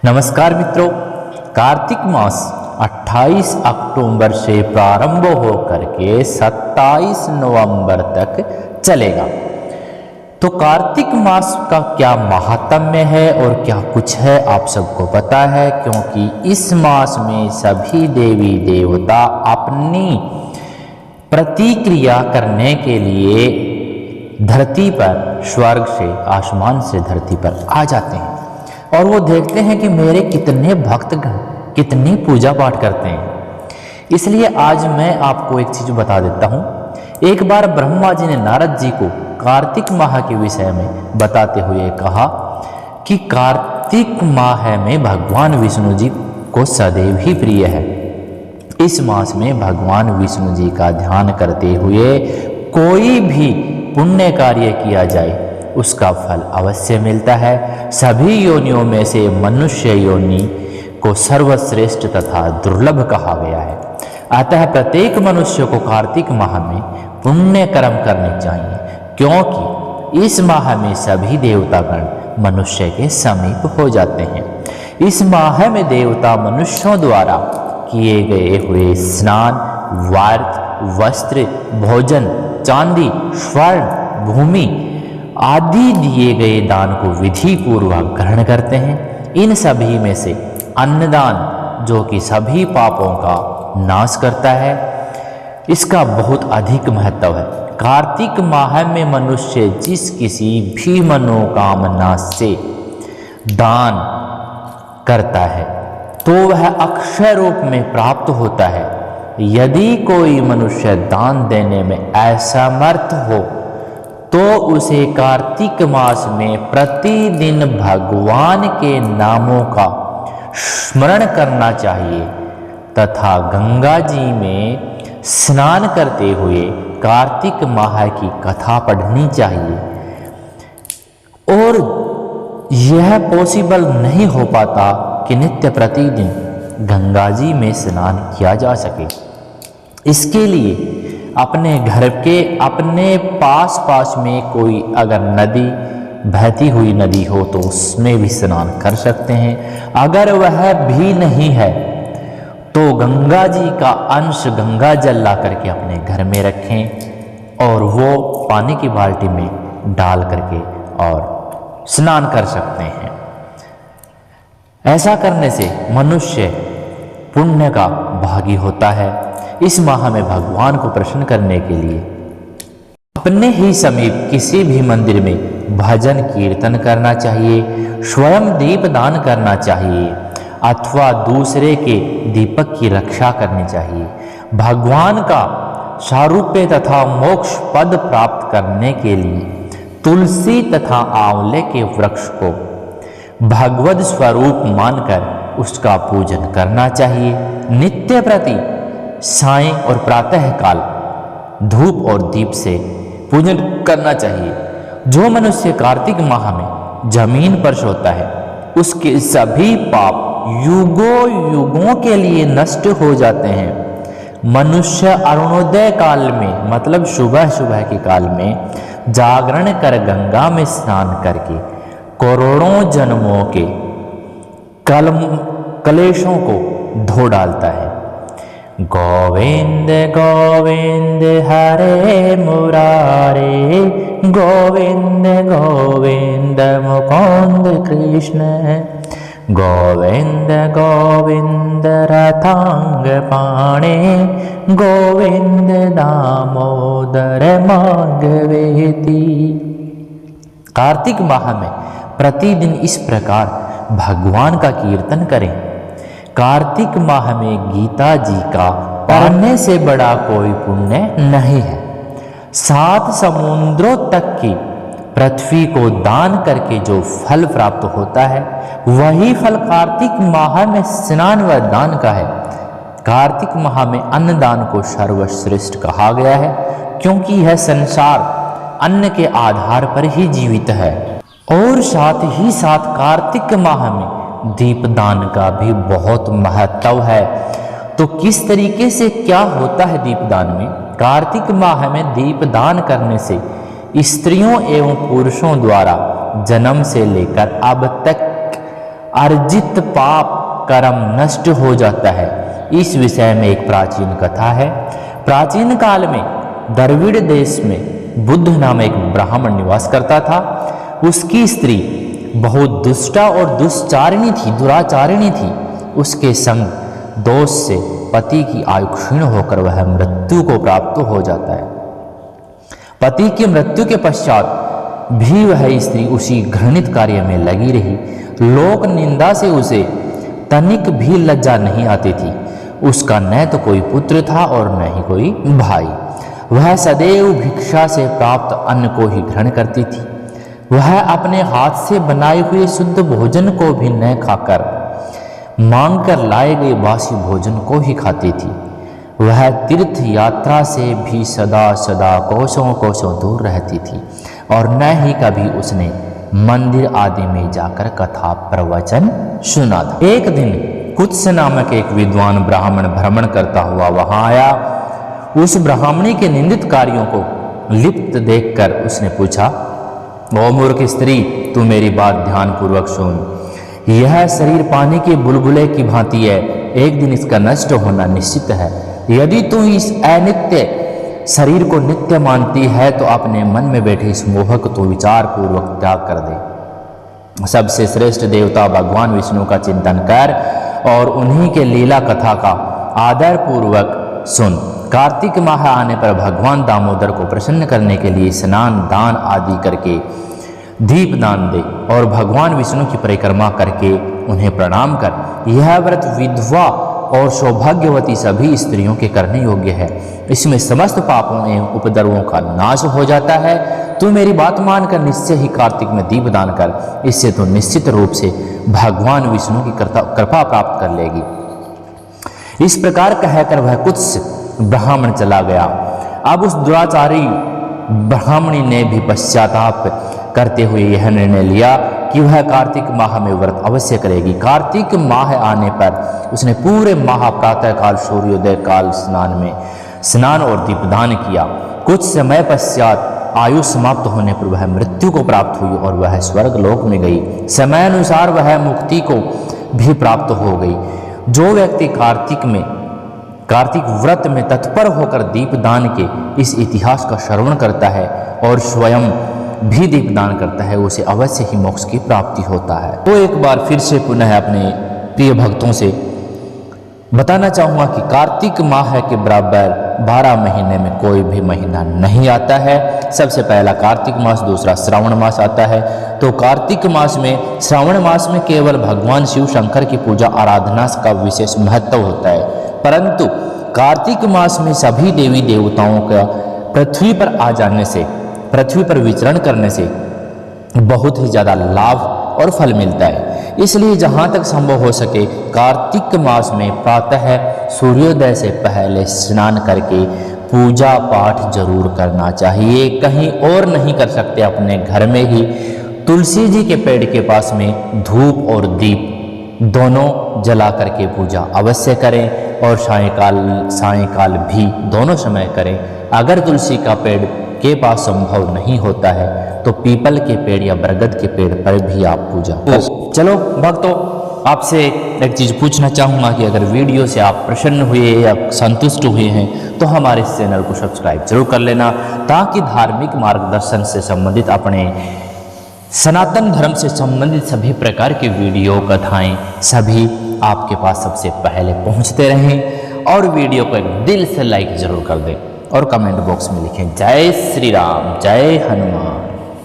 नमस्कार मित्रों, कार्तिक मास 28 अक्टूबर से प्रारंभ होकर के 27 नवंबर तक चलेगा। तो कार्तिक मास का क्या महात्म्य है और क्या कुछ है आप सबको पता है, क्योंकि इस मास में सभी देवी देवता अपनी प्रतिक्रिया करने के लिए धरती पर, स्वर्ग से, आसमान से धरती पर आ जाते हैं और वो देखते हैं कि मेरे कितने भक्तगण कितनी पूजा पाठ करते हैं। इसलिए आज मैं आपको एक चीज बता देता हूँ। एक बार ब्रह्मा जी ने नारद जी को कार्तिक माह के विषय में बताते हुए कहा कि कार्तिक माह में भगवान विष्णु जी को सदैव ही प्रिय है। इस मास में भगवान विष्णु जी का ध्यान करते हुए कोई भी पुण्य कार्य किया जाए उसका फल अवश्य मिलता है। सभी योनियों में से मनुष्य योनि को सर्वश्रेष्ठ तथा दुर्लभ कहा गया है। अतः प्रत्येक मनुष्य को कार्तिक माह में पुण्य कर्म करने चाहिए, क्योंकि इस माह में सभी देवतागण मनुष्य के समीप हो जाते हैं। इस माह में देवता मनुष्यों द्वारा किए गए हुए स्नान, वार्त, वस्त्र, भोजन, चांदी, स्वर्ण, भूमि आदि दिए गए दान को विधि पूर्वक ग्रहण करते हैं। इन सभी में से अन्नदान, जो कि सभी पापों का नाश करता है, इसका बहुत अधिक महत्व है। कार्तिक माह में मनुष्य जिस किसी भी मनोकामना से दान करता है तो वह अक्षय रूप में प्राप्त होता है। यदि कोई मनुष्य दान देने में असमर्थ हो तो उसे कार्तिक मास में प्रतिदिन भगवान के नामों का स्मरण करना चाहिए तथा गंगा जी में स्नान करते हुए कार्तिक माह की कथा पढ़नी चाहिए। और यह पॉसिबल नहीं हो पाता कि नित्य प्रतिदिन गंगा जी में स्नान किया जा सके। इसके लिए अपने घर के अपने पास में कोई अगर नदी, बहती हुई नदी हो तो उसमें भी स्नान कर सकते हैं। अगर वह भी नहीं है तो गंगा जी का अंश गंगा जल ला करके अपने घर में रखें और वो पानी की बाल्टी में डाल करके और स्नान कर सकते हैं। ऐसा करने से मनुष्य पुण्य का भागी होता है। इस माह में भगवान को प्रसन्न करने के लिए अपने ही समीप किसी भी मंदिर में भजन कीर्तन करना चाहिए, स्वयं दीप दान करना चाहिए अथवा दूसरे के दीपक की रक्षा करनी चाहिए। भगवान का सारूप्य तथा मोक्ष पद प्राप्त करने के लिए तुलसी तथा आंवले के वृक्ष को भगवद स्वरूप मानकर उसका पूजन करना चाहिए। नित्य प्रति सायं और प्रातः काल धूप और दीप से पूजन करना चाहिए। जो मनुष्य कार्तिक माह में जमीन पर सोता है उसके सभी पाप युगों युगों के लिए नष्ट हो जाते हैं। मनुष्य अरुणोदय काल में, मतलब सुबह सुबह के काल में जागरण कर गंगा में स्नान करके करोड़ों जन्मों के कलेशों को धो डालता है। गोविंद गोविंद हरे मुरारे, गोविंद गोविंद मुकुंद कृष्ण, गोविंद गोविंद रथांग पाणे, गोविंद दामोदर माधवेति। कार्तिक माह में प्रतिदिन इस प्रकार भगवान का कीर्तन करें। कार्तिक माह में गीता जी का पढ़ने से बड़ा कोई पुण्य नहीं है। 7 समुद्रों तक की पृथ्वी को दान करके जो फल प्राप्त होता है वही फल कार्तिक माह में स्नान व दान का है। कार्तिक माह में अन्नदान को सर्वश्रेष्ठ कहा गया है, क्योंकि यह संसार अन्न के आधार पर ही जीवित है। और साथ ही साथ कार्तिक माह में दीपदान का भी बहुत महत्व है। तो किस तरीके से क्या होता है दीपदान में? कार्तिक माह में दीपदान करने से स्त्रियों एवं पुरुषों द्वारा जन्म से लेकर अब तक अर्जित पाप कर्म नष्ट हो जाता है। इस विषय में एक प्राचीन कथा है। प्राचीन काल में द्रविड़ देश में बुद्ध नाम एक ब्राह्मण निवास करता था। उसकी स्त्री बहुत दुष्टा और दुष्चारिणी थी, दुराचारिणी थी। उसके संग दोष से पति की आयु क्षीण होकर वह मृत्यु को प्राप्त हो जाता है। पति की मृत्यु के पश्चात भी वह स्त्री उसी घृणित कार्य में लगी रही। लोक निंदा से उसे तनिक भी लज्जा नहीं आती थी। उसका न तो कोई पुत्र था और न ही कोई भाई। वह सदैव भिक्षा से प्राप्त अन्न को ही ग्रहण करती थी। वह अपने हाथ से बनाए हुए शुद्ध भोजन को भी न खाकर मांग कर लाए गए बासी भोजन को ही खाती थी। वह तीर्थ यात्रा से भी सदा सदा कोसों कोसों दूर रहती थी और न ही कभी उसने मंदिर आदि में जाकर कथा प्रवचन सुना था। एक दिन कुत्स नामक एक विद्वान ब्राह्मण भ्रमण करता हुआ वहां आया। उस ब्राह्मणी के निंदित कार्यों को लिप्त देखकर उसने पूछा, ओ मूर्ख स्त्री, तू मेरी बात ध्यान पूर्वक सुन। यह शरीर पानी के बुलबुले की भांति है। एक दिन इसका नष्ट होना निश्चित है। यदि तू इस अनित्य शरीर को नित्य मानती है तो अपने मन में बैठे इस मोह को तो विचार पूर्वक त्याग कर दे। सबसे श्रेष्ठ देवता भगवान विष्णु का चिंतन कर और उन्हीं के लीला कथा का आदर पूर्वक सुन। कार्तिक माह आने पर भगवान दामोदर को प्रसन्न करने के लिए स्नान दान आदि करके दीप दान दे और भगवान विष्णु की परिक्रमा करके उन्हें प्रणाम कर। यह व्रत विधवा और सौभाग्यवती सभी स्त्रियों के करने योग्य है। इसमें समस्त पापों एवं उपद्रवों का नाश हो जाता है। तू मेरी बात मानकर निश्चय ही कार्तिक में दीप दान कर। इससे तो निश्चित रूप से भगवान विष्णु की कृपा प्राप्त कर लेगी। इस प्रकार कहकर वह कुत्स ब्राह्मण चला गया। अब उस दुराचारी ब्राह्मणी ने भी पश्चाताप करते हुए यह निर्णय लिया कि वह कार्तिक माह में व्रत अवश्य करेगी। कार्तिक माह आने पर उसने पूरे माह प्रातः काल सूर्योदय काल स्नान और दीपदान किया। कुछ समय पश्चात आयु समाप्त होने पर वह मृत्यु को प्राप्त हुई और वह स्वर्ग लोक में गई। समय अनुसार वह मुक्ति को भी प्राप्त हो गई। जो व्यक्ति कार्तिक व्रत में तत्पर होकर दीपदान के इस इतिहास का श्रवण करता है और स्वयं भी दीपदान करता है, उसे अवश्य ही मोक्ष की प्राप्ति होता है। तो एक बार फिर से पुनः अपने प्रिय भक्तों से बताना चाहूँगा कि कार्तिक माह के बराबर 12 महीने में कोई भी महीना नहीं आता है। सबसे पहला कार्तिक मास, दूसरा श्रावण मास आता है। तो कार्तिक मास में, श्रावण मास में केवल भगवान शिव शंकर की पूजा आराधना का विशेष महत्व होता है, परंतु कार्तिक मास में सभी देवी देवताओं का पृथ्वी पर आ जाने से, पृथ्वी पर विचरण करने से बहुत ही ज़्यादा लाभ और फल मिलता है। इसलिए जहाँ तक संभव हो सके कार्तिक मास में प्रातः सूर्योदय से पहले स्नान करके पूजा पाठ जरूर करना चाहिए। कहीं और नहीं कर सकते, अपने घर में ही तुलसी जी के पेड़ के पास में धूप और दीप दोनों जला करके पूजा अवश्य करें और सायंकाल भी दोनों समय करें। अगर तुलसी का पेड़ के पास संभव नहीं होता है तो पीपल के पेड़ या बरगद के पेड़ पर भी आप पूजा करें। चलो भक्तों, आपसे एक चीज़ पूछना चाहूँगा कि अगर वीडियो से आप प्रसन्न हुए या संतुष्ट हुए हैं तो हमारे इस चैनल को सब्सक्राइब जरूर कर लेना, ताकि धार्मिक मार्गदर्शन से संबंधित, अपने सनातन धर्म से संबंधित सभी प्रकार के वीडियो कथाएं सभी आपके पास सबसे पहले पहुंचते रहें। और वीडियो को एक दिल से लाइक जरूर कर दें और कमेंट बॉक्स में लिखें जय श्री राम, जय हनुमान।